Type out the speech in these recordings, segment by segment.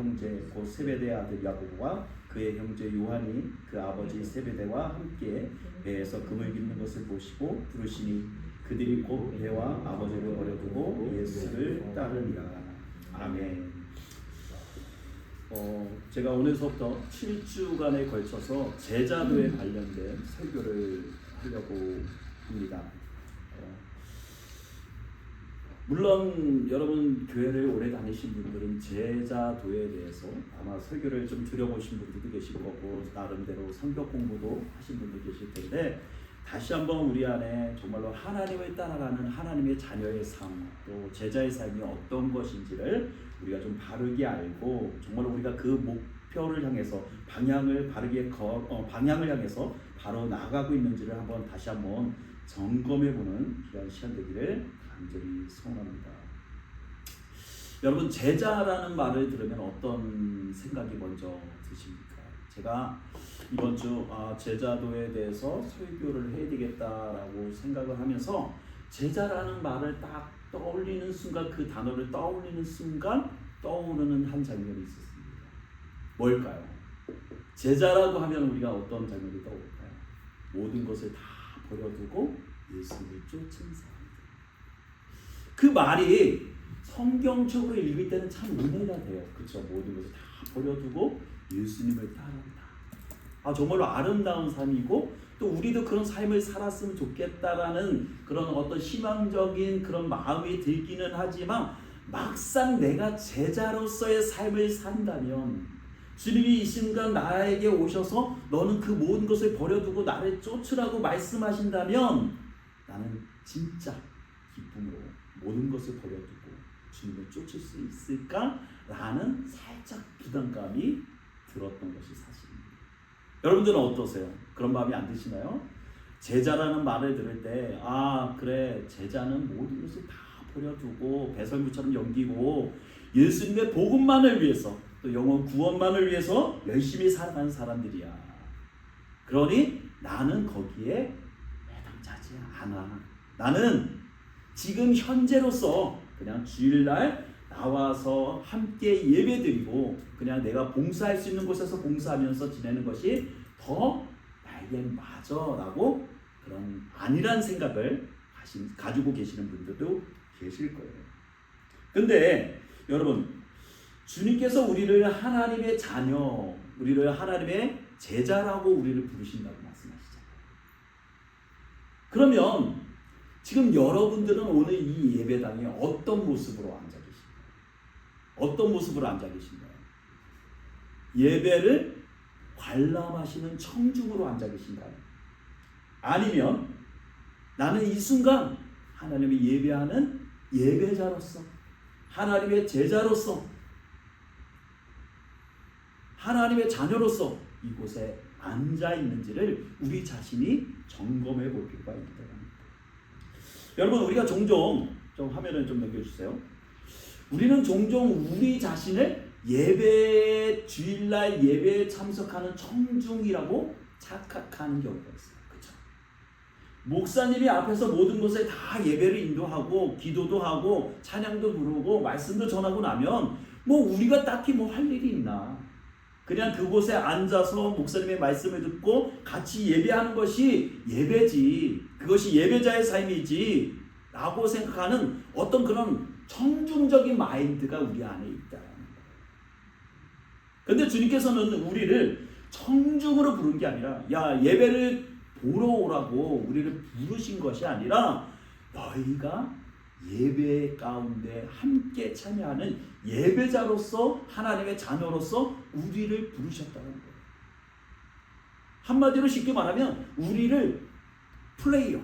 형제 곧 세베대의 아들 야고보와 그의 형제 요한이 그 아버지 세베대와 함께 배에서 금을 빚는 것을 보시고 부르시니 그들이 곧 배와 아버지를 버려두고 예수를 따르니라. 아멘. 제가 오늘서부터 7주간에 걸쳐서 제자도에 관련된 설교를 하려고 합니다. 물론 여러분 교회를 오래 다니신 분들은 제자도에 대해서 아마 설교를 좀 들어보신 분들도 계실 거고 나름대로 성경 공부도 하신 분도 계실 텐데 다시 한번 우리 안에 정말로 하나님을 따라가는 하나님의 자녀의 삶, 또 제자의 삶이 어떤 것인지를 우리가 좀 바르게 알고 정말 우리가 그 목표를 향해서 방향을 향해서 바로 나아가고 있는지를 다시 한번 점검해보는 귀한 시간 되기를 간절히 소원합니다. 여러분 제자라는 말을 들으면 어떤 생각이 먼저 드십니까? 제가 이번 주 제자도에 대해서 설교를 해야 되겠다라고 생각을 하면서 제자라는 말을 딱 떠올리는 순간, 그 단어를 떠올리는 순간 떠오르는 한 장면이 있었습니다. 뭘까요? 제자라고 하면 우리가 어떤 장면이 떠올릴까요? 모든 것을 다 버려두고 예수를 쫓은 사람들. 그 말이 성경적으로 읽을 때는 참 은혜가 돼요. 그렇죠? 모든 것을 다 버려두고 예수님을 따른다. 정말로 아름다운 삶이고 또 우리도 그런 삶을 살았으면 좋겠다라는 그런 어떤 희망적인 그런 마음이 들기는 하지만 막상 내가 제자로서의 삶을 산다면 주님이 이 순간 나에게 오셔서 너는 그 모든 것을 버려두고 나를 쫓으라고 말씀하신다면 나는 진짜 기쁨으로 모든 것을 버려두고 주님을 쫓을 수 있을까라는 살짝 부담감이 들었던 것이 사실입니다. 여러분들은 어떠세요? 그런 마음이 안 드시나요? 제자라는 말을 들을 때 그래 제자는 모든 것을 다 버려두고 배설물처럼 연기고 예수님의 복음만을 위해서 또 영혼 구원만을 위해서 열심히 살아가는 사람들이야. 그러니 나는 거기에 해당하지 않아. 나는 지금 현재로서 그냥 주일날 나와서 함께 예배드리고 그냥 내가 봉사할 수 있는 곳에서 봉사하면서 지내는 것이 더 나에게 맞아라고 그런 아니란 생각을 가지고 계시는 분들도 계실 거예요. 근데 여러분 주님께서 우리를 하나님의 자녀, 우리를 하나님의 제자라고 우리를 부르신다고 말씀하시잖아요. 그러면 지금 여러분들은 오늘 이 예배당에 어떤 모습으로 앉아 계신가요? 어떤 모습으로 앉아 계신가요? 예배를 관람하시는 청중으로 앉아 계신가요? 아니면 나는 이 순간 하나님을 예배하는 예배자로서 하나님의 제자로서 하나님의 자녀로서 이곳에 앉아 있는지를 우리 자신이 점검해 볼 필요가 있다. 여러분 우리가 종종 좀 화면을 좀 넘겨주세요. 우리는 종종 우리 자신을 예배 주일날 예배에 참석하는 청중이라고 착각하는 경우가 있어요. 그렇죠? 목사님이 앞에서 모든 것에 다 예배를 인도하고 기도도 하고 찬양도 부르고 말씀도 전하고 나면 우리가 딱히 할 일이 있나? 그냥 그곳에 앉아서 목사님의 말씀을 듣고 같이 예배하는 것이 예배지. 그것이 예배자의 삶이지. 라고 생각하는 어떤 그런 청중적인 마인드가 우리 안에 있다는 거예요. 그런데 주님께서는 우리를 청중으로 부른 게 아니라 예배를 보러 오라고 우리를 부르신 것이 아니라 너희가 예배 가운데 함께 참여하는 예배자로서 하나님의 자녀로서 우리를 부르셨다는 거예요. 한마디로 쉽게 말하면 우리를 플레이어,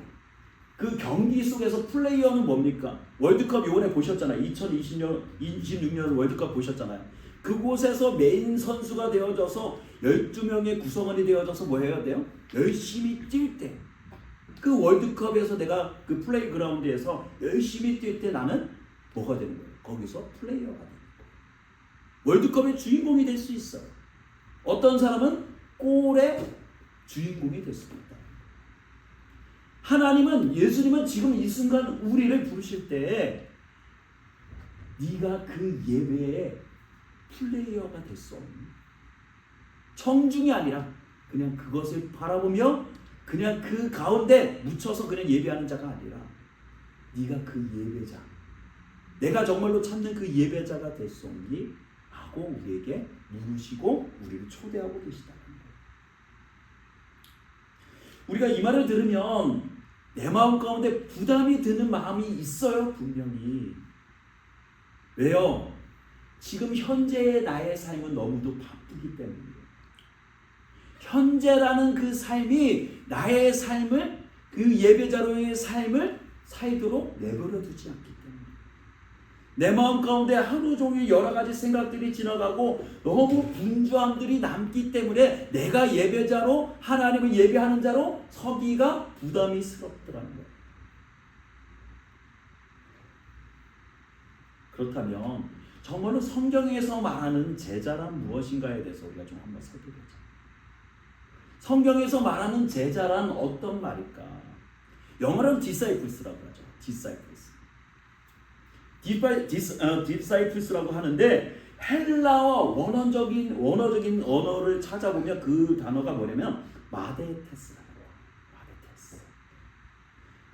그 경기 속에서 플레이어는 뭡니까? 월드컵 이번에 보셨잖아요. 2026년 월드컵 보셨잖아요. 그곳에서 메인 선수가 되어져서 12명의 구성원이 되어져서 뭐 해야 돼요? 열심히 뛸 때, 그 월드컵에서 내가 그 플레이그라운드에서 열심히 뛸 때 나는 뭐가 되는 거예요? 거기서 플레이어가 되는 거예요. 월드컵의 주인공이 될 수 있어요. 어떤 사람은 골의 주인공이 될 수도 있다. 하나님은, 예수님은 지금 이 순간 우리를 부르실 때 네가 그 예배에 플레이어가 될 수 없는, 청중이 아니라 그냥 그것을 바라보며 그냥 그 가운데 묻혀서 그냥 예배하는 자가 아니라 네가 그 예배자, 내가 정말로 찾는 그 예배자가 될 수 없니? 하고 우리에게 물으시고 우리를 초대하고 계시다는 거예요. 우리가 이 말을 들으면 내 마음 가운데 부담이 드는 마음이 있어요. 분명히. 왜요? 지금 현재의 나의 삶은 너무도 바쁘기 때문이에요. 현재라는 그 삶이 나의 삶을, 그 예배자로의 삶을 살도록 내버려 두지 않기 때문에 내 마음 가운데 하루 종일 여러 가지 생각들이 지나가고 너무 분주함들이 남기 때문에 내가 예배자로, 하나님을 예배하는 자로 서기가 부담이스럽더라는 거예요. 그렇다면 정말로 성경에서 말하는 제자란 무엇인가에 대해서 우리가 좀 한번 살펴보자. 성경에서 말하는 제자란 어떤 말일까? 영어로는 disciples라고 하죠. disciples라고 하는데 헬라어 원어적인 언어를 찾아보면 그 단어가 뭐냐면 마데테스라고 해요.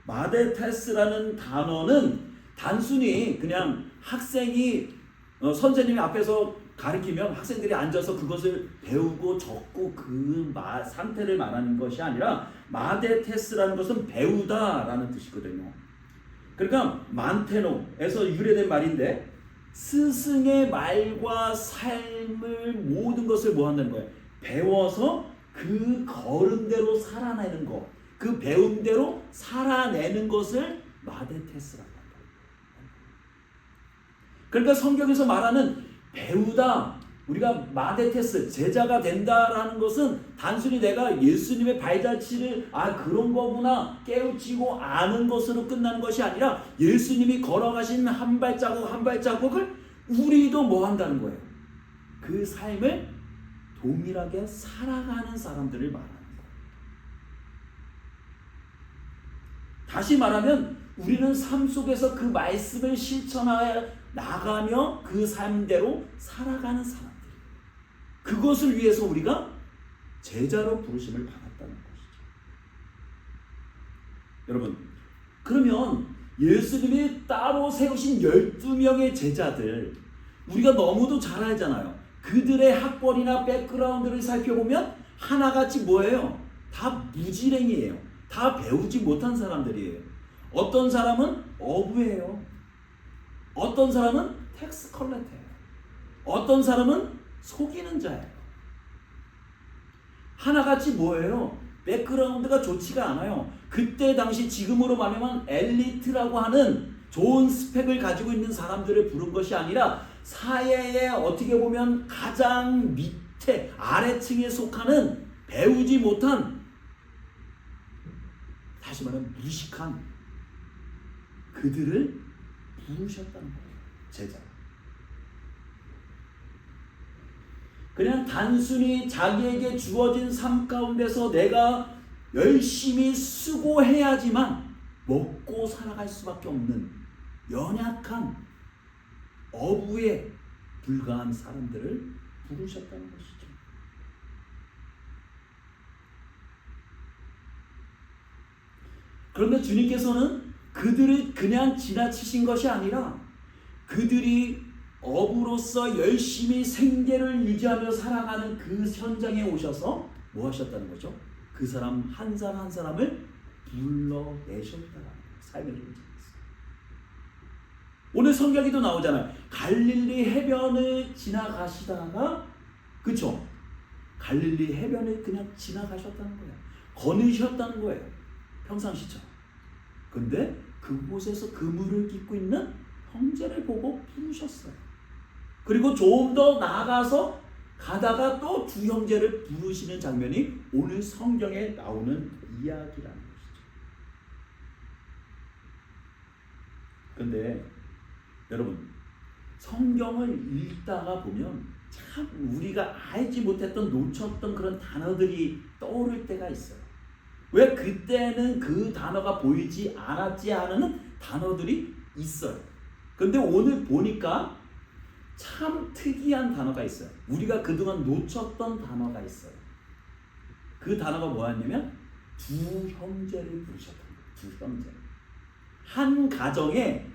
마데테스라는 단어는 단순히 그냥 학생이 선생님이 앞에서 가르치면 학생들이 앉아서 그것을 배우고 적고 그 상태를 말하는 것이 아니라 마데테스라는 것은 배우다라는 뜻이거든요. 그러니까 만테노에서 유래된 말인데 스승의 말과 삶을 모든 것을 뭐 한다는 거예요? 배워서 그 걸음대로 살아내는 것, 그 배움대로 살아내는 것을 마데테스라고 한다. 그러니까 성경에서 말하는 배우다, 우리가 마데테스, 제자가 된다라는 것은 단순히 내가 예수님의 발자취를 그런 거구나 깨우치고 아는 것으로 끝나는 것이 아니라 예수님이 걸어가신 한 발자국 한 발자국을 우리도 뭐 한다는 거예요? 그 삶을 동일하게 살아가는 사람들을 말하는 거예요. 다시 말하면 우리는 삶 속에서 그 말씀을 실천하여 나가며 그 삶대로 살아가는 사람들, 그것을 위해서 우리가 제자로 부르심을 받았다는 것이죠. 여러분, 그러면 예수님이 따로 세우신 12명의 제자들, 우리가 너무도 잘 알잖아요. 그들의 학벌이나 백그라운드를 살펴보면 하나같이 뭐예요? 다 무지랭이에요. 다 배우지 못한 사람들이에요. 어떤 사람은 어부예요. 어떤 사람은 텍스 컬렉터예요. 어떤 사람은 속이는 자예요. 하나같이 뭐예요? 백그라운드가 좋지가 않아요. 그때 당시 지금으로 말하면 엘리트라고 하는 좋은 스펙을 가지고 있는 사람들을 부른 것이 아니라 사회에 어떻게 보면 가장 밑에 아래층에 속하는 배우지 못한, 다시 말하면 무식한 그들을 부르셨다는 거예요. 제자. 그냥 단순히 자기에게 주어진 삶 가운데서 내가 열심히 수고해야지만 먹고 살아갈 수밖에 없는 연약한 어부에 불과한 사람들을 부르셨다는 것이죠. 그런데 주님께서는 그들을 그냥 지나치신 것이 아니라 그들이 어부로서 열심히 생계를 유지하며 살아가는 그 현장에 오셔서 뭐 하셨다는 거죠? 그 사람 한 사람 한 사람을 불러내셨다는 거예요. 삶의 현장에서. 오늘 성경에도 나오잖아요. 갈릴리 해변을 지나가시다가, 그쵸? 갈릴리 해변을 그냥 지나가셨다는 거예요. 거느셨다는 거예요. 평상시처럼. 근데 그곳에서 그물을 깃고 있는 형제를 보고 부르셨어요. 그리고 조금 더 나아가서 가다가 또 두 형제를 부르시는 장면이 오늘 성경에 나오는 이야기라는 것이죠. 근데 여러분, 성경을 읽다가 보면 참 우리가 알지 못했던, 놓쳤던 그런 단어들이 떠오를 때가 있어요. 왜? 그때는 그 단어가 보이지 않았지 않은 단어들이 있어요. 근데 오늘 보니까 참 특이한 단어가 있어요. 우리가 그동안 놓쳤던 단어가 있어요. 그 단어가 뭐였냐면 두 형제를 부르셨던 거예요. 두 형제. 한 가정에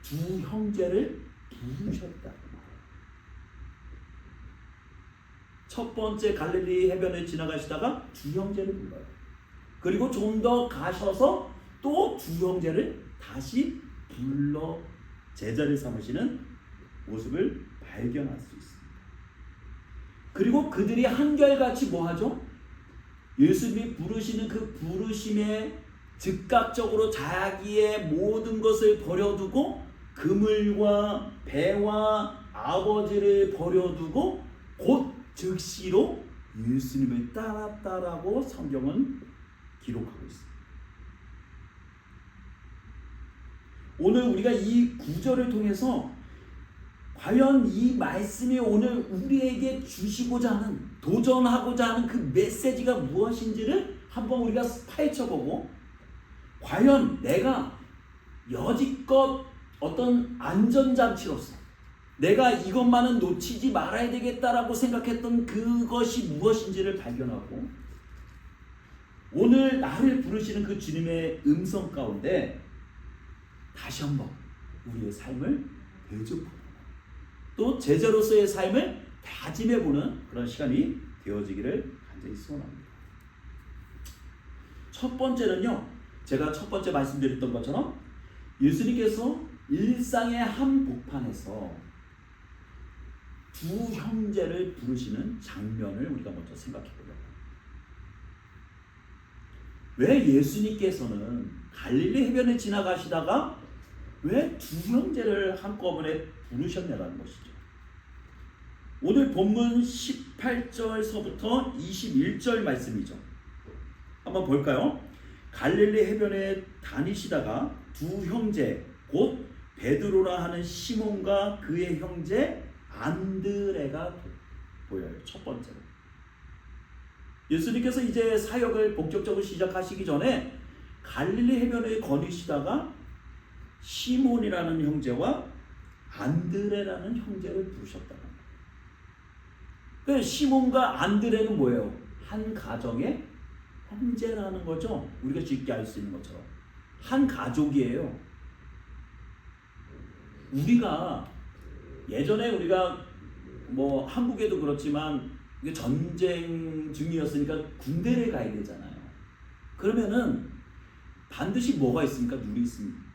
두 형제를 부르셨다. 첫 번째 갈릴리 해변을 지나가시다가 두 형제를 불러요. 그리고 좀 더 가셔서 또 두 형제를 다시 불러 제자를 삼으시는 모습을 발견할 수 있습니다. 그리고 그들이 한결같이 뭐하죠? 예수님이 부르시는 그 부르심에 즉각적으로 자기의 모든 것을 버려두고 그물과 배와 아버지를 버려두고 곧 즉시로 예수님을 따랐다라고 성경은 기록하고 있습니다. 오늘 우리가 이 구절을 통해서 과연 이 말씀이 오늘 우리에게 주시고자 하는, 도전하고자 하는 그 메시지가 무엇인지를 한번 우리가 파헤쳐보고, 과연 내가 여지껏 어떤 안전장치로서 내가 이것만은 놓치지 말아야 되겠다라고 생각했던 그것이 무엇인지를 발견하고, 오늘 나를 부르시는 그 주님의 음성 가운데 다시 한번 우리의 삶을 되짚어보고 또 제자로서의 삶을 다짐해보는 그런 시간이 되어지기를 간절히 소원합니다. 첫 번째는요, 제가 첫 번째 말씀드렸던 것처럼 예수님께서 일상의 한복판에서 두 형제를 부르시는 장면을 우리가 먼저 생각해보려고 합니다. 왜 예수님께서는 갈릴리 해변을 지나가시다가 왜 두 형제를 한꺼번에 부르셨냐는 것이죠. 오늘 본문 18절서부터 21절 말씀이죠. 한번 볼까요? 갈릴리 해변에 다니시다가 두 형제 곧 베드로라 하는 시몬과 그의 형제 안드레가 보여요. 첫 번째로 예수님께서 이제 사역을 본격적으로 시작하시기 전에 갈릴리 해변에 거니시다가 시몬이라는 형제와 안드레라는 형제를 부르셨다고 합니다. 그 시몬과 안드레는 뭐예요? 한 가정의 형제라는 거죠. 우리가 쉽게 알 수 있는 것처럼 한 가족이에요. 우리가 예전에 우리가 뭐 한국에도 그렇지만 전쟁 중이었으니까 군대를 가야 되잖아요. 그러면은 반드시 뭐가 있습니까?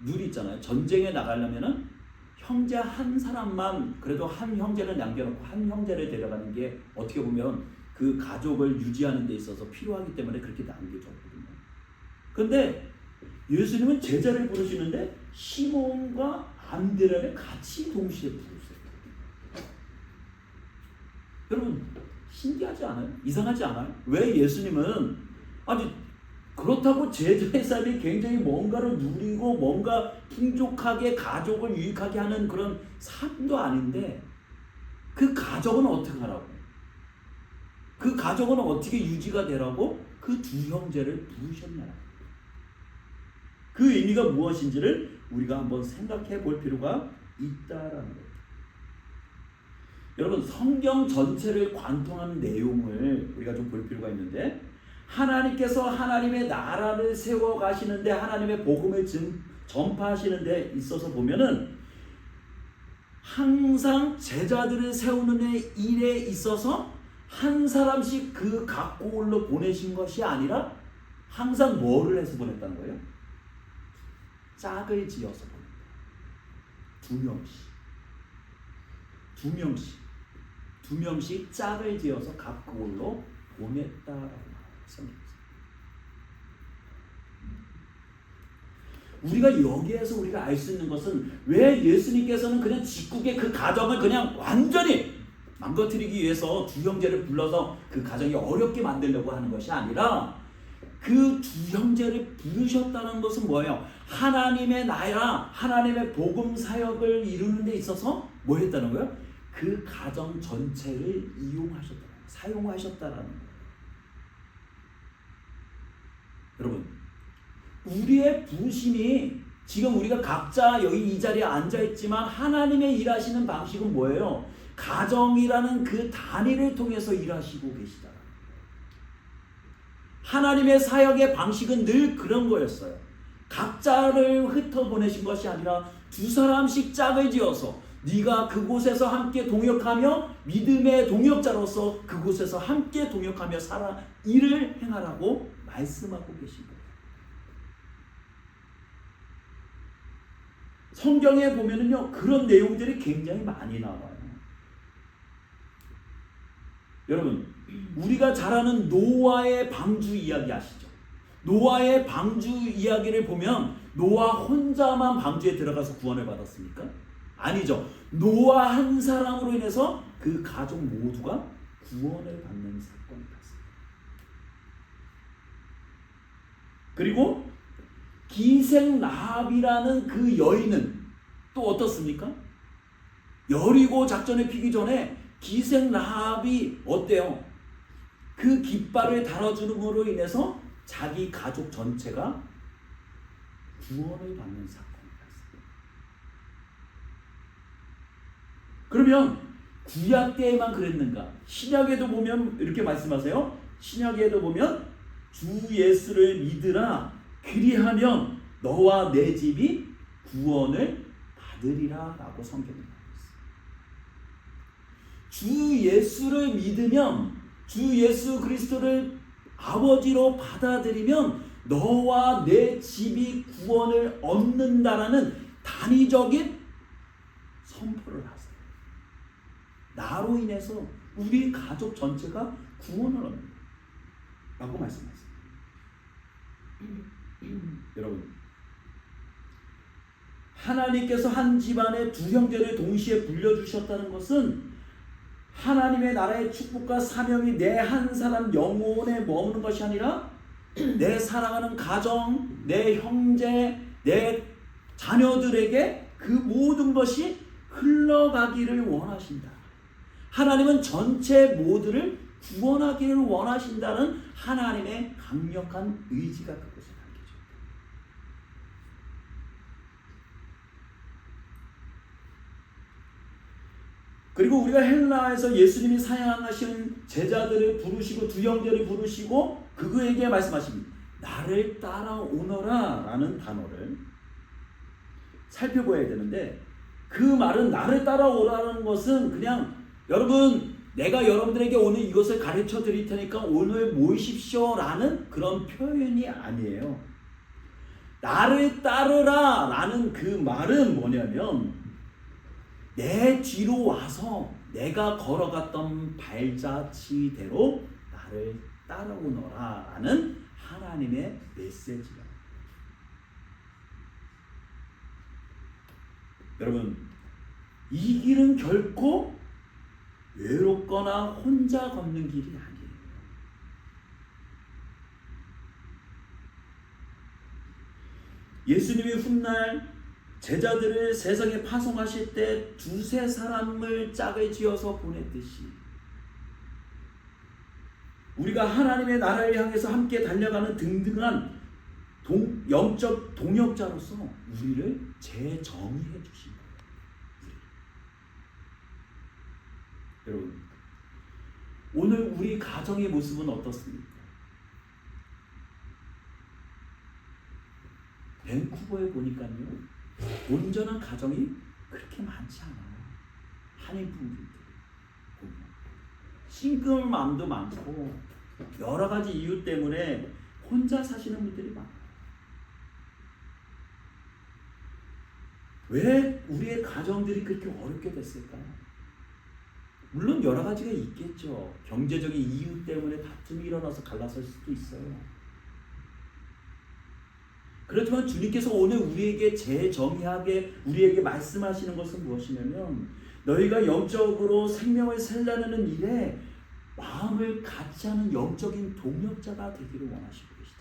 룰이 있잖아요. 전쟁에 나가려면은 형제 한 사람만, 그래도 한 형제를 남겨놓고 한 형제를 데려가는 게 어떻게 보면 그 가족을 유지하는 데 있어서 필요하기 때문에 그렇게 남겨졌거든요. 그런데 예수님은 제자를 부르시는데 시몬과 안드레를 같이 동시에 부르세요. 여러분 신기하지 않아요? 이상하지 않아요? 왜 예수님은 아니 그렇다고 제자의 삶이 굉장히 뭔가를 누리고 뭔가 풍족하게 가족을 유익하게 하는 그런 삶도 아닌데 그 가족은 어떻게 하라고? 그 가족은 어떻게 유지가 되라고 그 두 형제를 부르셨냐? 그 의미가 무엇인지를 우리가 한번 생각해 볼 필요가 있다라는 거예요. 여러분 성경 전체를 관통하는 내용을 우리가 좀 볼 필요가 있는데 하나님께서 하나님의 나라를 세워 가시는데 하나님의 복음을 전파하시는 데 있어서 보면은 항상 제자들을 세우는 일에 있어서 한 사람씩 그 각 고을로 보내신 것이 아니라 항상 뭐를 해서 보냈다는 거예요? 짝을 지어서 보냈다. 두 명씩 짝을 지어서 각 고을로 보냈다라고 생각했어요. 우리가 여기에서 우리가 알 수 있는 것은 왜 예수님께서는 그냥 직국의 그 가정을 그냥 완전히 망가뜨리기 위해서 두 형제를 불러서 그 가정이 어렵게 만들려고 하는 것이 아니라 그 두 형제를 부르셨다는 것은 뭐예요? 하나님의 나라, 하나님의 복음 사역을 이루는 데 있어서 뭐 했다는 거예요? 그 가정 전체를 이용하셨다는 거예요. 사용하셨다는 거예요. 여러분, 우리의 부르심이 지금 우리가 각자 여기 이 자리에 앉아있지만 하나님의 일하시는 방식은 뭐예요? 가정이라는 그 단위를 통해서 일하시고 계시다. 하나님의 사역의 방식은 늘 그런 거였어요. 각자를 흩어보내신 것이 아니라 두 사람씩 짝을 지어서 네가 그곳에서 함께 동역하며 믿음의 동역자로서 그곳에서 함께 동역하며 살아 일을 행하라고 말씀하고 계신 거예요. 성경에 보면은요, 그런 내용들이 굉장히 많이 나와요. 여러분, 우리가 잘 아는 노아의 방주 이야기 아시죠? 노아의 방주 이야기를 보면 노아 혼자만 방주에 들어가서 구원을 받았습니까? 아니죠. 노아 한 사람으로 인해서 그 가족 모두가 구원을 받는 사건이 났습니다. 그리고 기생 라합이라는 그 여인은 또 어떻습니까? 여리고 작전에 피기 전에 기생 라합이 어때요? 그 깃발을 달아주는으로 인해서 자기 가족 전체가 구원을 받는 사건이 났습니다. 그러면 구약 때에만 그랬는가? 신약에도 보면 이렇게 말씀하세요. 신약에도 보면 주 예수를 믿으라. 그리하면 너와 내 집이 구원을 받으리라 라고 성경에 나와 있습니다. 주 예수를 믿으면, 주 예수 그리스도를 아버지로 받아들이면 너와 내 집이 구원을 얻는다라는 단위적인 선포를 하세요. 나로 인해서 우리 가족 전체가 구원을 얻는다 라고 말씀하셨습니다. 여러분, 하나님께서 한 집안에 두 형제를 동시에 불려주셨다는 것은 하나님의 나라의 축복과 사명이 내 한 사람 영혼에 머무는 것이 아니라 내 사랑하는 가정, 내 형제, 내 자녀들에게 그 모든 것이 흘러가기를 원하신다. 하나님은 전체 모두를 구원하기를 원하신다는 하나님의 강력한 의지가 그것에 담겨져 있다. 그리고 우리가 헬라에서 예수님이 사랑하신 제자들을 부르시고 두 형제를 부르시고 그에게 말씀하십니다. 나를 따라오너라 라는 단어를 살펴봐야 되는데, 그 말은 나를 따라오라는 것은 그냥 여러분 내가 여러분들에게 오늘 이것을 가르쳐 드릴 테니까 오늘 모이십시오 라는 그런 표현이 아니에요. 나를 따르라 라는 그 말은 뭐냐면 내 뒤로 와서 내가 걸어갔던 발자취대로 나를 따라오너라 라는 하나님의 메시지가. 여러분, 이 길은 결코 외롭거나 혼자 걷는 길이 아니에요. 예수님이 훗날 제자들을 세상에 파송하실 때 두세 사람을 짝을 지어서 보냈듯이 우리가 하나님의 나라를 향해서 함께 달려가는 등등한 영적 동역자로서 우리를 재정의해 주신 거예요. 여러분, 오늘 우리 가정의 모습은 어떻습니까? 밴쿠버에 보니까요, 온전한 가정이 그렇게 많지 않아요. 한인분들이 보면 싱글맘도 많고 여러 가지 이유 때문에 혼자 사시는 분들이 많아요. 왜 우리의 가정들이 그렇게 어렵게 됐을까요? 물론 여러 가지가 있겠죠. 경제적인 이유 때문에 다툼이 일어나서 갈라설 수도 있어요. 그렇지만 주님께서 오늘 우리에게 재정의하게 우리에게 말씀하시는 것은 무엇이냐면 너희가 영적으로 생명을 살려내는 일에 마음을 같이 하는 영적인 동역자가 되기를 원하시고 계시다.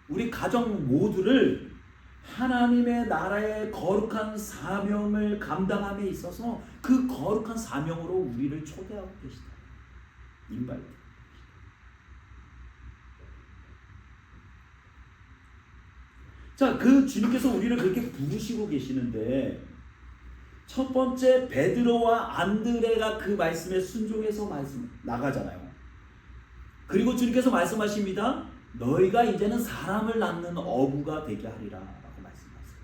우리 가정 모두를 하나님의 나라의 거룩한 사명을 감당함에 있어서 그 거룩한 사명으로 우리를 초대하고 계시다. 인바이트. 자, 그 주님께서 우리를 그렇게 부르시고 계시는데 첫 번째 베드로와 안드레가 그 말씀에 순종해서 나가잖아요. 그리고 주님께서 말씀하십니다. 너희가 이제는 사람을 낳는 어부가 되게 하리라 라고 말씀하세요.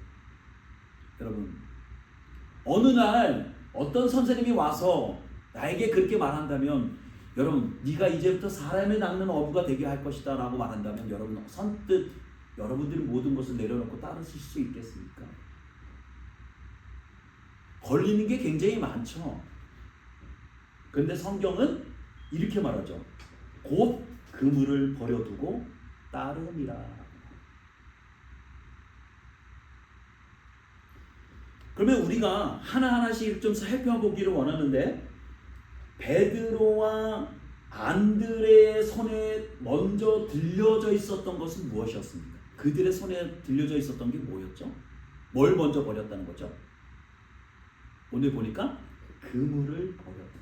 여러분, 어느 날 어떤 선생님이 와서 나에게 그렇게 말한다면, 여러분 네가 이제부터 사람을 낳는 어부가 되게 할 것이다 라고 말한다면 여러분 선뜻 여러분들이 모든 것을 내려놓고 따르실 수 있겠습니까? 걸리는 게 굉장히 많죠. 그런데 성경은 이렇게 말하죠. 곧 그물을 버려두고 따름이라. 그러면 우리가 하나하나씩 좀 살펴보기를 원하는데, 베드로와 안드레의 손에 먼저 들려져 있었던 것은 무엇이었습니까? 그들의 손에 들려져 있었던 게 뭐였죠? 뭘 먼저 버렸다는 거죠? 오늘 보니까 그물을 버렸다.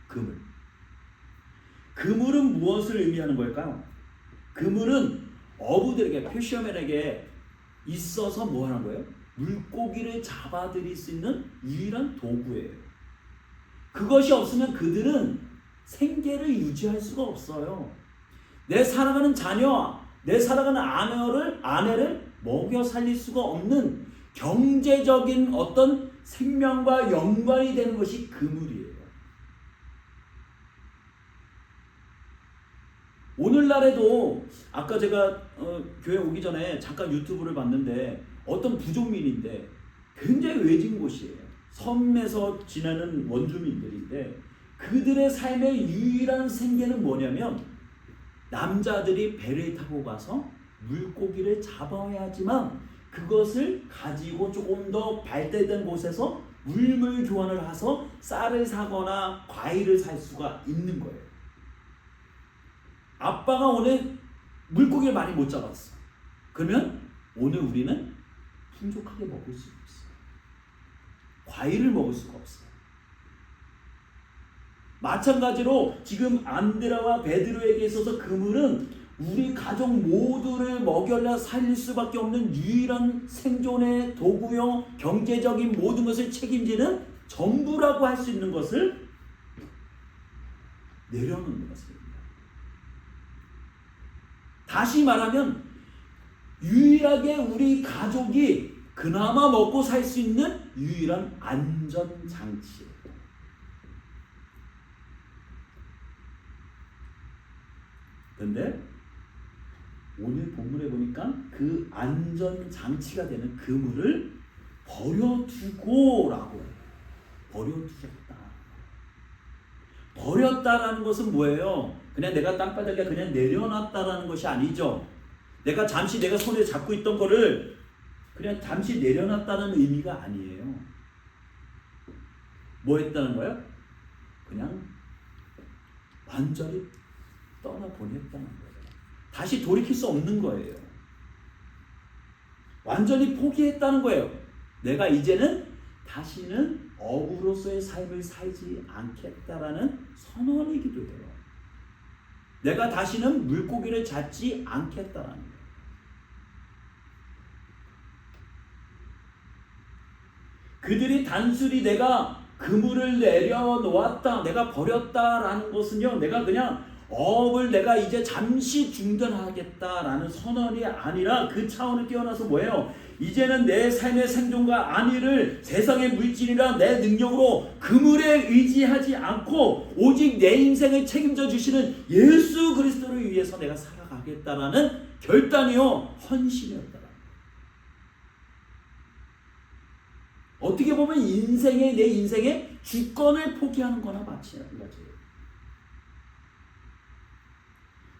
그물. 그물은 무엇을 의미하는 걸까요? 그물은 어부들에게, 피셔맨에게 있어서 뭐 하는 거예요? 물고기를 잡아들일 수 있는 유일한 도구예요. 그것이 없으면 그들은 생계를 유지할 수가 없어요. 내 살아가는 자녀, 내 살아가는 아내를 먹여 살릴 수가 없는 경제적인 어떤 생명과 연관이 되는 것이 그물이에요. 오늘날에도 아까 제가 교회 오기 전에 잠깐 유튜브를 봤는데 어떤 부족민인데 굉장히 외진 곳이에요. 섬에서 지내는 원주민들인데 그들의 삶의 유일한 생계는 뭐냐면 남자들이 배를 타고 가서 물고기를 잡아야지만 그것을 가지고 조금 더 발달된 곳에서 물물 교환을 해서 쌀을 사거나 과일을 살 수가 있는 거예요. 아빠가 오늘 물고기를 많이 못 잡았어. 그러면 오늘 우리는 풍족하게 먹을 수 없어요. 과일을 먹을 수가 없어요. 마찬가지로 지금 안드레와 베드로에게 있어서 그물은 우리 가족 모두를 먹여 살릴 수밖에 없는 유일한 생존의 도구요, 경제적인 모든 것을 책임지는 전부라고 할 수 있는 것을 내려놓는 것입니다. 다시 말하면 유일하게 우리 가족이 그나마 먹고 살 수 있는 유일한 안전장치예요. 그런데 오늘 본문에 보니까 그 안전장치가 되는 그물을 버려두고라고 해요. 버려두셨다. 버렸다라는 것은 뭐예요? 그냥 내가 땅바닥에 그냥 내려놨다라는 것이 아니죠. 내가 잠시 내가 손에 잡고 있던 거를 그냥 잠시 내려놨다는 의미가 아니에요. 뭐 했다는 거예요? 그냥 완전히 떠나보냈다는 거예요. 다시 돌이킬 수 없는 거예요. 완전히 포기했다는 거예요. 내가 이제는 다시는 어부로서의 삶을 살지 않겠다라는 선언이기도 해요. 내가 다시는 물고기를 잡지 않겠다라는 거예요. 그들이 단순히 내가 그물을 내려놓았다, 내가 버렸다라는 것은요, 내가 그냥 어업을 내가 이제 잠시 중단하겠다라는 선언이 아니라 그 차원을 뛰어나서 뭐예요? 이제는 내 삶의 생존과 안위를 세상의 물질이나 내 능력으로 그물에 의지하지 않고 오직 내 인생을 책임져 주시는 예수 그리스도를 위해서 내가 살아가겠다라는 결단이요, 헌신이었다. 어떻게 보면 내 인생의 주권을 포기하는 거나 마찬가지예요.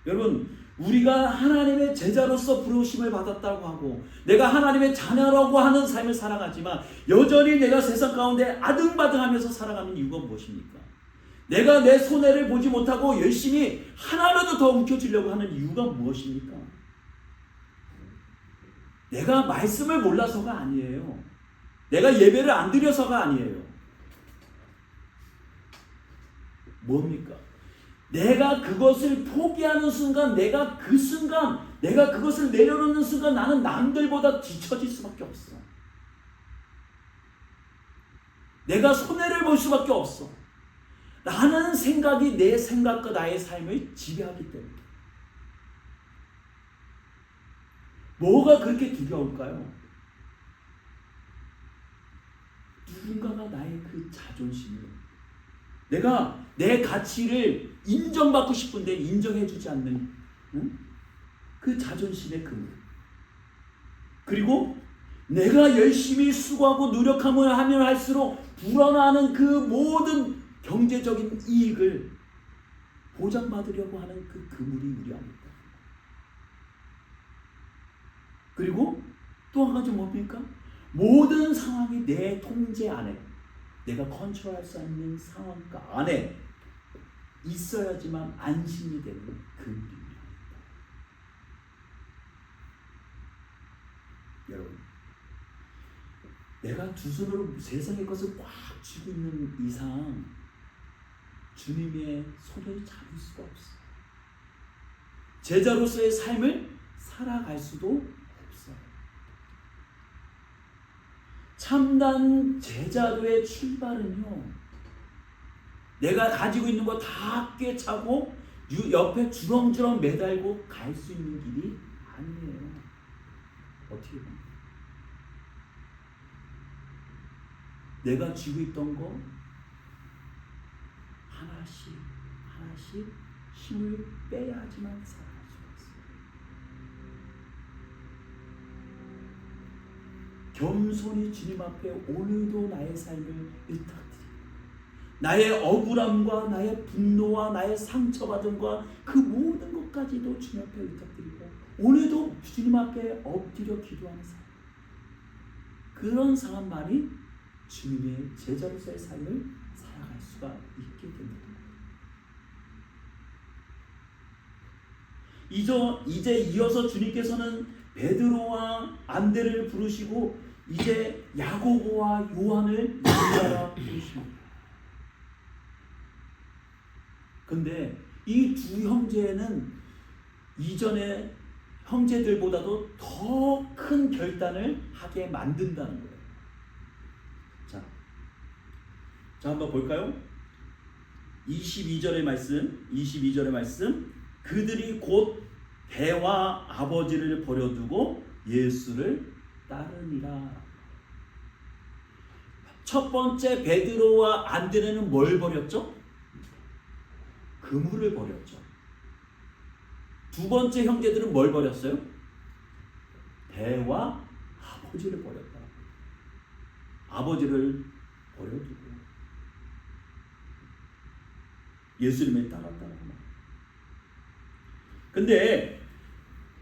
여러분, 우리가 하나님의 제자로서 부르심을 받았다고 하고 내가 하나님의 자녀라고 하는 삶을 살아가지만 여전히 내가 세상 가운데 아등바등하면서 살아가는 이유가 무엇입니까? 내가 내 손해를 보지 못하고 열심히 하나라도 더 움켜쥐려고 하는 이유가 무엇입니까? 내가 말씀을 몰라서가 아니에요. 내가 예배를 안 드려서가 아니에요. 뭡니까? 내가 그것을 포기하는 순간, 내가 그것을 내려놓는 순간 나는 남들보다 뒤처질 수밖에 없어. 내가 손해를 볼 수밖에 없어. 라는 생각이 내 생각과 나의 삶을 지배하기 때문에. 뭐가 그렇게 두려울까요? 누군가가 나의 그 자존심을, 내가 내 가치를 인정받고 싶은데 인정해주지 않는 그 자존심의 그물, 그리고 내가 열심히 수고하고 노력하면 하면 할수록 불어나는 그 모든 경제적인 이익을 보장받으려고 하는 그 그물이 우리 안에 있다. 그리고 또 한 가지 뭡니까? 모든 상황이 내 통제 안에, 내가 컨트롤할 수 있는 상황 안에 있어야지만 안심이 되는 그물입니다. 여러분, 내가 두 손으로 세상의 것을 꽉 쥐고 있는 이상 주님의 손을 잡을 수가 없어요. 제자로서의 삶을 살아갈 수도 없어요. 참된 제자도의 출발은요, 내가 가지고 있는 거 다 꿰차고 옆에 주렁주렁 매달고 갈 수 있는 길이 아니에요. 어떻게 보면 내가 쥐고 있던 거 하나씩 힘을 빼야지만 살아갈 수가 있어요. 겸손히 주님 앞에 오늘도 나의 삶을 의탁드립니다. 나의 억울함과 나의 분노와 나의 상처받음과 그 모든 것까지도 주님 앞에 의탁드리고 오늘도 주님 앞에 엎드려 기도하는 사람, 그런 사람만이 주님의 제자로서의 삶을 살아갈 수가 있게 됩니다. 이제 이어서 주님께서는 베드로와 안데를 부르시고 이제 야고보와 요한을 인자라 부르십니다. 근데 이 두 형제는 이전의 형제들보다도 더 큰 결단을 하게 만든다는 거예요. 자, 한번 볼까요? 22절의 말씀. 그들이 곧 배와 아버지를 버려두고 예수를 따르니라. 첫 번째 베드로와 안드레는 뭘 버렸죠? 그물을 버렸죠. 두 번째 형제들은 뭘 버렸어요? 배와 아버지를 버렸다. 아버지를 버려두고 예수님을 따랐다는 말. 근데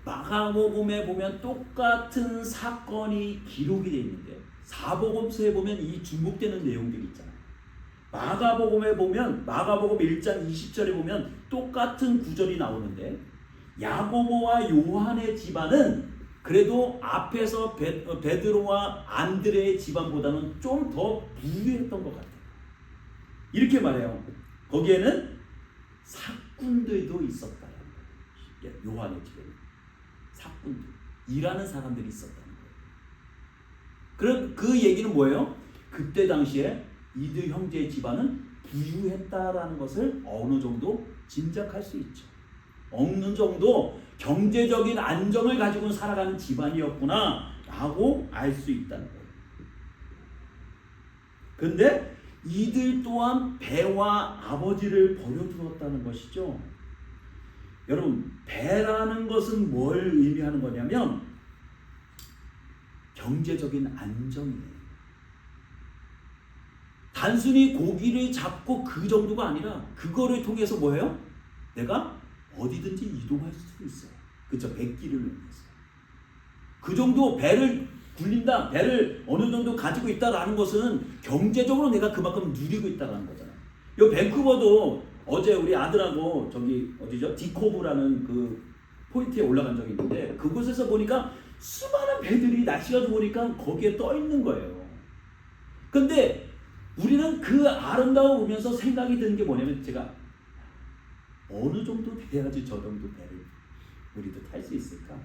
마가복음에 보면 똑같은 사건이 기록이 되어 있는데 사복음서에 보면 이 중복되는 내용들이 있잖아요. 마가복음에 보면 마가복음 1장 20절에 보면 똑같은 구절이 나오는데 야고보와 요한의 집안은 그래도 앞에서 베드로와 안드레의 집안보다는 좀 더 부유했던 것 같아요. 이렇게 말해요. 거기에는 사꾼들도 있었다. 요한의 집에는 사꾼들, 일하는 사람들이 있었다는 거예요. 그럼 그 얘기는 뭐예요? 그때 당시에 이들 형제의 집안은 부유했다라는 것을 어느 정도 짐작할 수 있죠. 어느 정도 경제적인 안정을 가지고 살아가는 집안이었구나 라고 알 수 있다는 거예요. 근데 이들 또한 배와 아버지를 버려두었다는 것이죠. 여러분, 배라는 것은 뭘 의미하는 거냐면 경제적인 안정이에요. 단순히 고기를 잡고 그 정도가 아니라 그거를 통해서 뭐예요? 내가 어디든지 이동할 수 있어요. 그렇죠? 배길을 이용해서. 그 정도 배를 굴린다, 배를 어느 정도 가지고 있다라는 것은 경제적으로 내가 그만큼 누리고 있다는 거잖아요. 이 밴쿠버도 어제 우리 아들하고 저기 어디죠? 디코브라는 그 포인트에 올라간 적이 있는데 그곳에서 보니까 수많은 배들이 날씨가 좋으니까 거기에 떠 있는 거예요. 근데 우리는 그 아름다움을 보면서 생각이 드는 게 뭐냐면 제가 어느 정도 돼야지 저 정도 배를 우리도 탈 수 있을까?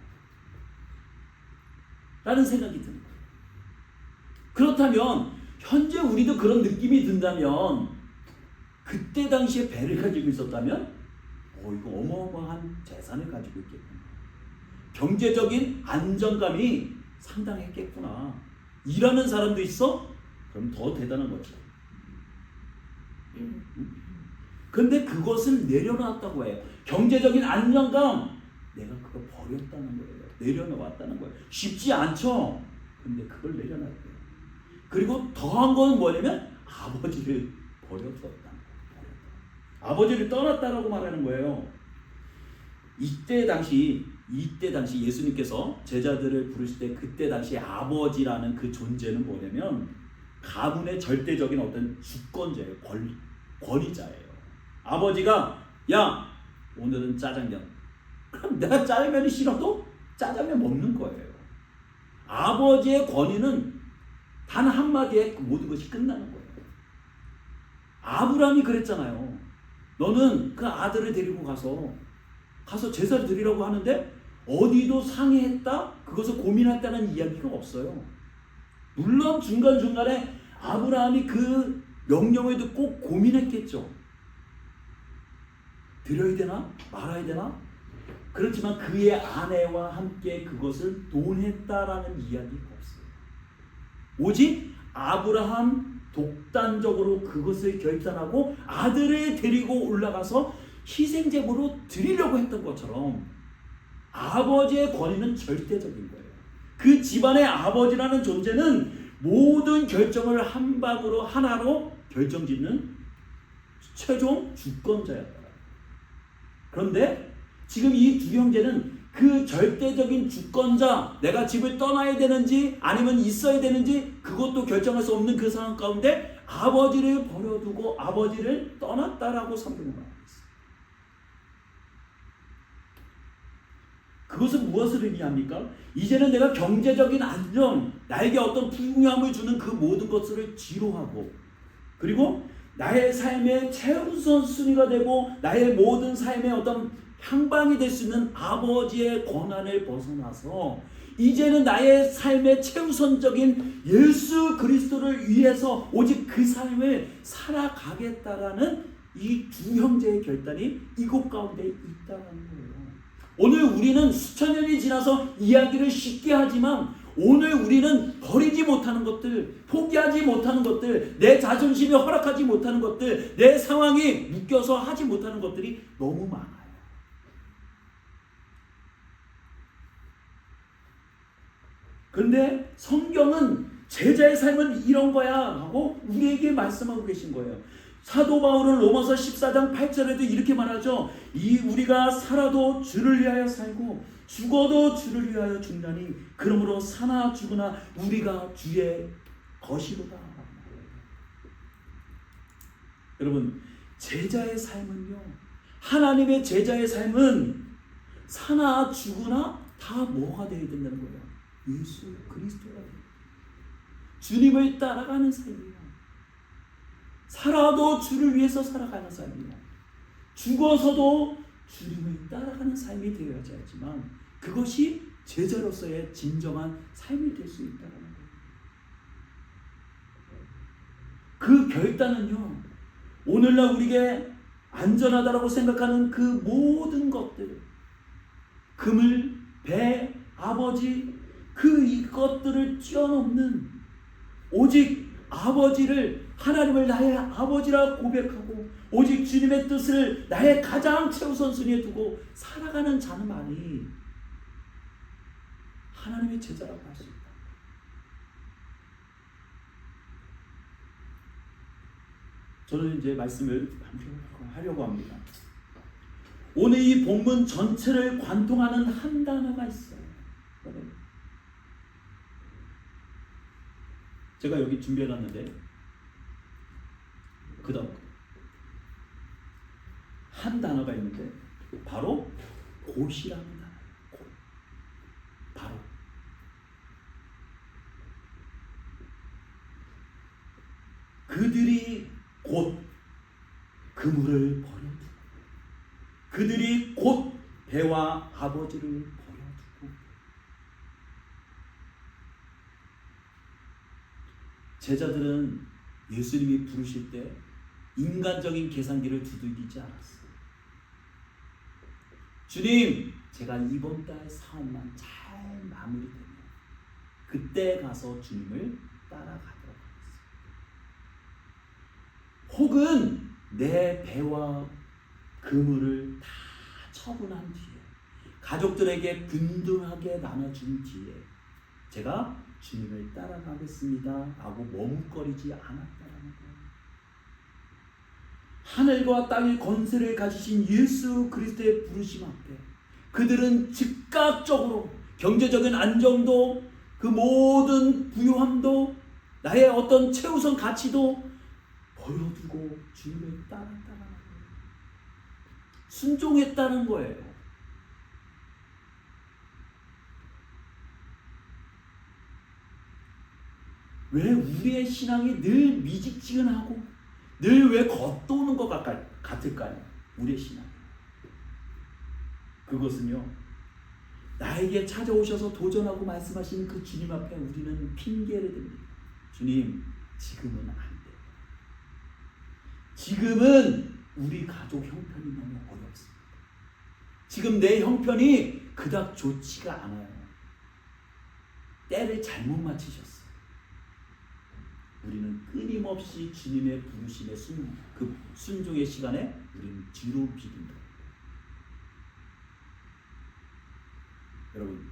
라는 생각이 드는 거예요. 그렇다면 현재 우리도 그런 느낌이 든다면 그때 당시에 배를 가지고 있었다면 이거 어마어마한 재산을 가지고 있겠구나. 경제적인 안정감이 상당했겠구나. 일하는 사람도 있어? 그럼 더 대단한 거죠. 근데 그것을 내려놨다고 해요. 경제적인 안정감, 내가 그거 버렸다는 거예요. 내려놓았다는 거예요. 쉽지 않죠? 근데 그걸 내려놨대요. 그리고 더한 건 뭐냐면 아버지를 버렸었다는 거예요. 아버지를 떠났다라고 말하는 거예요. 이때 당시 예수님께서 제자들을 부르실 때 그때 당시 아버지라는 그 존재는 뭐냐면 가문의 절대적인 어떤 주권자예요. 권위자예요. 아버지가 야 오늘은 짜장면. 그럼 내가 짜장면이 싫어도 짜장면 먹는 거예요. 아버지의 권위는 단 한마디에 모든 것이 끝나는 거예요. 아브라함이 그랬잖아요. 너는 그 아들을 데리고 가서 제사를 드리라고 하는데 어디도 상의했다? 그것을 고민했다는 이야기가 없어요. 물론 중간중간에 아브라함이 그 명령을 듣고 고민했겠죠. 드려야 되나? 말아야 되나? 그렇지만 그의 아내와 함께 그것을 논했다라는 이야기가 없어요. 오직 아브라함 독단적으로 그것을 결단하고 아들을 데리고 올라가서 희생제물로 드리려고 했던 것처럼 아버지의 권위는 절대적인 거예요. 그 집안의 아버지라는 존재는 모든 결정을 한 방으로 하나로 결정짓는 최종 주권자였다. 그런데 지금 이 두 형제는 그 절대적인 주권자, 내가 집을 떠나야 되는지 아니면 있어야 되는지 그것도 결정할 수 없는 그 상황 가운데 아버지를 버려두고 아버지를 떠났다라고 성경은 말하고 있어요. 그것은 무엇을 의미합니까? 이제는 내가 경제적인 안정, 나에게 어떤 풍요함을 주는 그 모든 것을 지루하고 그리고 나의 삶의 최우선 순위가 되고 나의 모든 삶의 어떤 향방이 될 수 있는 아버지의 권한을 벗어나서 이제는 나의 삶의 최우선적인 예수 그리스도를 위해서 오직 그 삶을 살아가겠다라는 이 두 형제의 결단이 이곳 가운데 있다는 거예요. 오늘 우리는 수천 년이 지나서 이야기를 쉽게 하지만 오늘 우리는 버리지 못하는 것들, 포기하지 못하는 것들, 내 자존심이 허락하지 못하는 것들, 내 상황이 묶여서 하지 못하는 것들이 너무 많아요. 그런데 성경은 제자의 삶은 이런 거야 하고 우리에게 말씀하고 계신 거예요. 사도 바울은 로마서 14장 8절에도 이렇게 말하죠. 우리가 살아도 주를 위하여 살고 죽어도 주를 위하여 죽나니 그러므로 사나 죽으나 우리가 주의 것이로다. 여러분, 제자의 삶은요, 하나님의 제자의 삶은 사나 죽으나 다 뭐가 되어야 된다는 거예요? 예수 그리스도가 돼요. 주님을 따라가는 삶이에요. 살아도 주를 위해서 살아가는 삶이에요. 죽어서도 주님을 따라가는 삶이 되어야지만 그것이 제자로서의 진정한 삶이 될 수 있다는 거예요. 그 결단은요, 오늘날 우리에게 안전하다고 생각하는 그 모든 것들, 그물, 배, 아버지, 이것들을 뛰어넘는 오직 아버지를, 하나님을 나의 아버지라 고백하고 오직 주님의 뜻을 나의 가장 최우선순위에 두고 살아가는 자만이 하나님의 제자라고 할 수 있다. 저는 이제 말씀을 하려고 합니다. 오늘 이 본문 전체를 관통하는 한 단어가 있어요. 제가 여기 준비해놨는데 그 다음 한 단어가 있는데 바로 곧이라는 단어예요. 바로 그들이 곧 그물을 버려두고 그들이 곧 배와 아버지를 버려두고. 제자들은 예수님이 부르실 때 인간적인 계산기를 두들기지 않았어요. 주님, 제가 이번 달 사업만 잘 마무리되면 그때 가서 주님을 따라가도록 하겠습니다. 혹은 내 배와 그물을 다 처분한 뒤에 가족들에게 균등하게 나눠준 뒤에 제가 주님을 따라가겠습니다 하고 머뭇거리지 않았다는 거예요. 하늘과 땅의 권세를 가지신 예수 그리스도의 부르심 앞에 그들은 즉각적으로 경제적인 안정도, 그 모든 부유함도, 나의 어떤 최우선 가치도 버려두고 주님을 따랐다는 거예요. 순종했다는 거예요. 왜 우리의 신앙이 늘 미지근하고 늘 왜 겉도는 것 같을까요? 우리의 신앙. 그것은요, 나에게 찾아오셔서 도전하고 말씀하신 그 주님 앞에 우리는 핑계를 댑니다. 주님, 지금은 안 돼요. 지금은 우리 가족 형편이 너무 어렵습니다. 지금 내 형편이 그닥 좋지가 않아요. 때를 잘못 맞추셨어요. 우리는 끊임없이 주님의 부르심에 그 순종의 시간에 우리는 뒤로 비빈다. 여러분,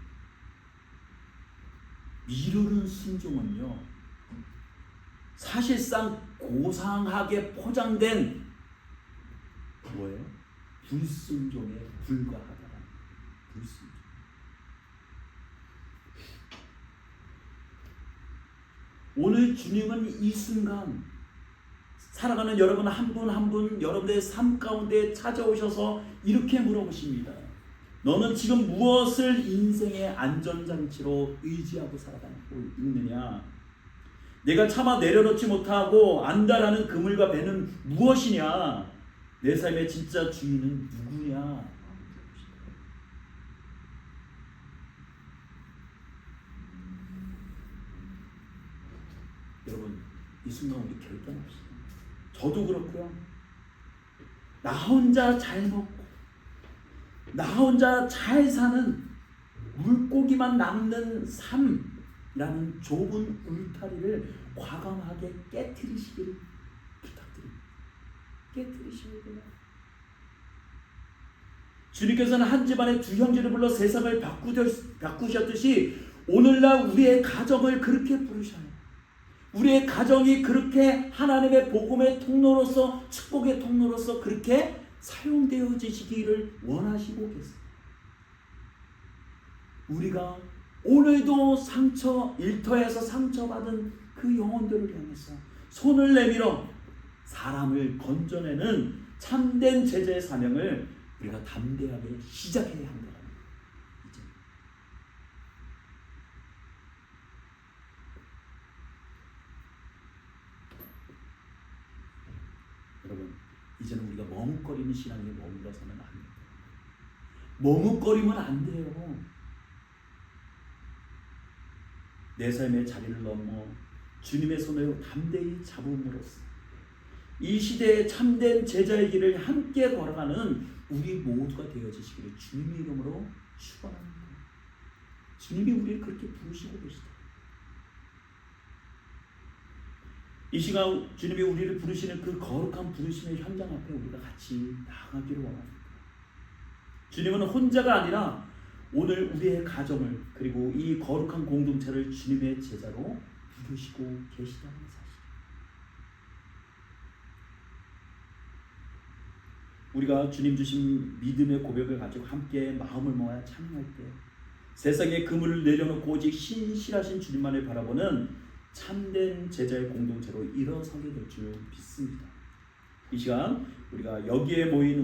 미루는 순종은요, 사실상 고상하게 포장된 뭐예요? 불순종에 불과하다는 불순종. 오늘 주님은 이 순간 살아가는 여러분 한 분 한 분 여러분의 삶 가운데 찾아오셔서 이렇게 물어보십니다. 너는 지금 무엇을 인생의 안전장치로 의지하고 살아가고 있느냐? 내가 차마 내려놓지 못하고 안달하는 그물과 배는 무엇이냐? 내 삶의 진짜 주인은 누구냐? 여러분, 이 순간 우리 결단합시다. 저도 그렇고요. 나 혼자 잘 먹고 나 혼자 잘 사는 물고기만 남는 삶이라는 좁은 울타리를 과감하게 깨트리시기를 부탁드립니다. 깨트리셔야 돼요. 주님께서는 한 집안에 두 형제를 불러 세상을 바꾸셨듯이 오늘날 우리의 가정을 그렇게 부르셔요. 우리의 가정이 그렇게 하나님의 복음의 통로로서, 축복의 통로로서 그렇게 사용되어지시기를 원하시고 계세요. 우리가 오늘도 일터에서 상처받은 그 영혼들을 향해서 손을 내밀어 사람을 건져내는 참된 제자의 사명을 우리가 담대하게 시작해야 한다. 이제 여러분, 이제는 우리가 머뭇거리는 신앙에 머물러서는 안 돼요. 머뭇거리면 안 돼요. 내 삶의 자리를 넘어 주님의 손을 담대히 잡음으로써 이 시대의 참된 제자의 길을 함께 걸어가는 우리 모두가 되어지시기를 주님의 이름으로 축원합니다. 주님이 우리를 그렇게 부르시고 계시다. 이 시간 주님이 우리를 부르시는 그 거룩한 부르심의 현장 앞에 우리가 같이 나아가기를 원합니다. 주님은 혼자가 아니라 오늘 우리의 가정을 그리고 이 거룩한 공동체를 주님의 제자로 부르시고 계시다는 사실. 우리가 주님 주신 믿음의 고백을 가지고 함께 마음을 모아 찬양할 때 세상의 그물을 내려놓고 오직 신실하신 주님만을 바라보는 참된 제자의 공동체로 일어서게 될 줄 믿습니다. 이 시간 우리가 여기에 모인